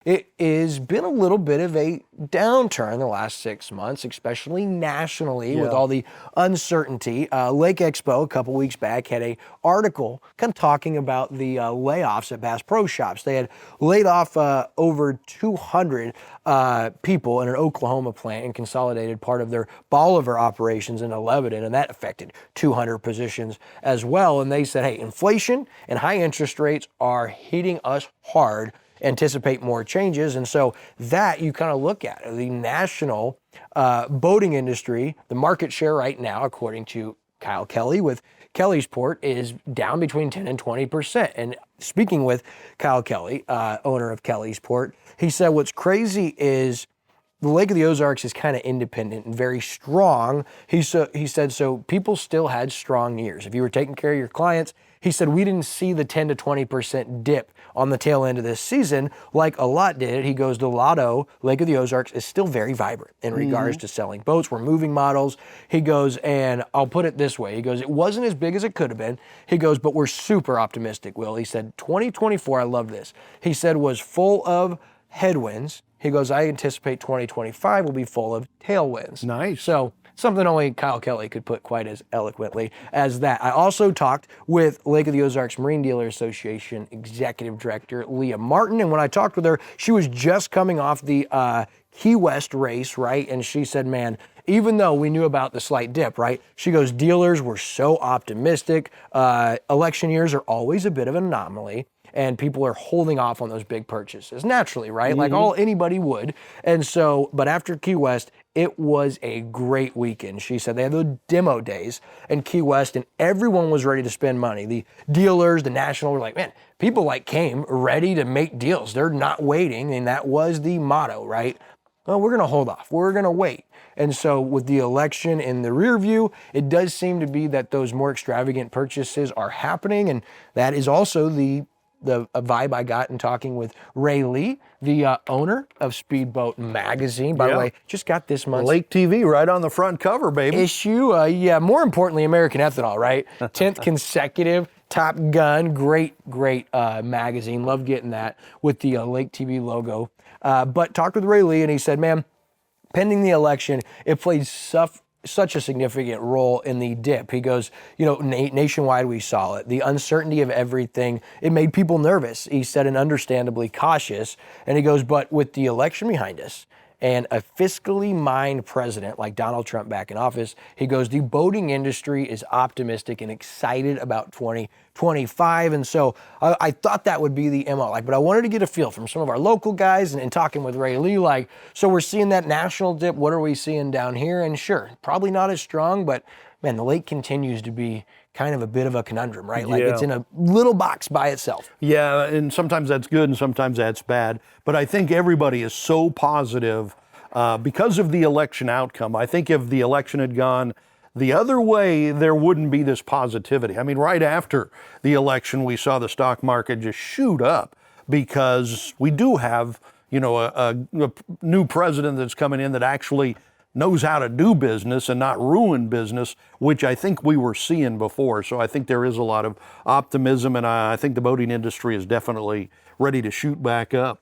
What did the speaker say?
It has been a little bit of a downturn the last 6 months, especially nationally with all the uncertainty. Lake Expo a couple weeks back had an article kind of talking about the layoffs at Bass Pro Shops. They had laid off over 200 people in an Oklahoma plant and consolidated part of their Bolivar operations into Lebanon, and that affected 200 positions as well. And they said, hey, inflation and high interest rates are hitting us hard. Anticipate more changes. And so that you kind of look at the national boating industry, the market share right now, according to Kyle Kelly with Kelly's Port, is down between 10 and 20%. And speaking with Kyle Kelly, owner of Kelly's Port, he said what's crazy is the Lake of the Ozarks is kind of independent and very strong. He said, so people still had strong years. If you were taking care of your clients, he said, we didn't see the 10 to 20% dip on the tail end of this season like a lot did. He goes, the Lotto, Lake of the Ozarks, is still very vibrant in regards to selling boats. We're moving models. He goes, and I'll put it this way. He goes, it wasn't as big as it could have been. He goes, but we're super optimistic, Will. He said, 2024, I love this. He said, was full of headwinds. He goes, I anticipate 2025 will be full of tailwinds. Nice. So something only Kyle Kelly could put quite as eloquently as that. I also talked with Lake of the Ozarks Marine Dealer Association Executive Director Leah Martin, and when I talked with her, she was just coming off the Key West race, right? And she said, man, even though we knew about the slight dip, right? She goes, dealers were so optimistic. Election years are always a bit of an anomaly, and people are holding off on those big purchases naturally, right? Like anybody would. And so, but after Key West, it was a great weekend. She said they had the demo days in Key West and everyone was ready to spend money. The dealers, the national were like, man, people like came ready to make deals. They're not waiting. And that was the motto, right? Well, we're going to hold off. We're going to wait. And so with the election in the rear view, it does seem to be that those more extravagant purchases are happening. And that is also the vibe I got in talking with Ray Lee, the owner of Speedboat Magazine. By the way, just got this month's Lake TV right on the front cover, baby. issue. More importantly, American Ethanol, right? 10th consecutive Top Gun. Great magazine. Love getting that with the Lake TV logo. But talked with Ray Lee and he said, man, pending the election, it played such a significant role in the dip. He goes, nationwide we saw it. The uncertainty of everything, it made people nervous. He said, and understandably cautious. And he goes, but with the election behind us and a fiscally minded president like Donald Trump back in office, he goes, the boating industry is optimistic and excited about 2025. And so I thought that would be the MO. But I wanted to get a feel from some of our local guys and talking with Ray Lee, so we're seeing that national dip. What are we seeing down here? And sure, probably not as strong, but man, the lake continues to be kind of a bit of a conundrum, right? It's in a little box by itself. Yeah, and sometimes that's good and sometimes that's bad. But I think everybody is so positive because of the election outcome. I think if the election had gone the other way, there wouldn't be this positivity. I mean, right after the election, we saw the stock market just shoot up because we do have, a new president that's coming in that actually knows how to do business and not ruin business, which I think we were seeing before. So I think there is a lot of optimism, and I think the boating industry is definitely ready to shoot back up.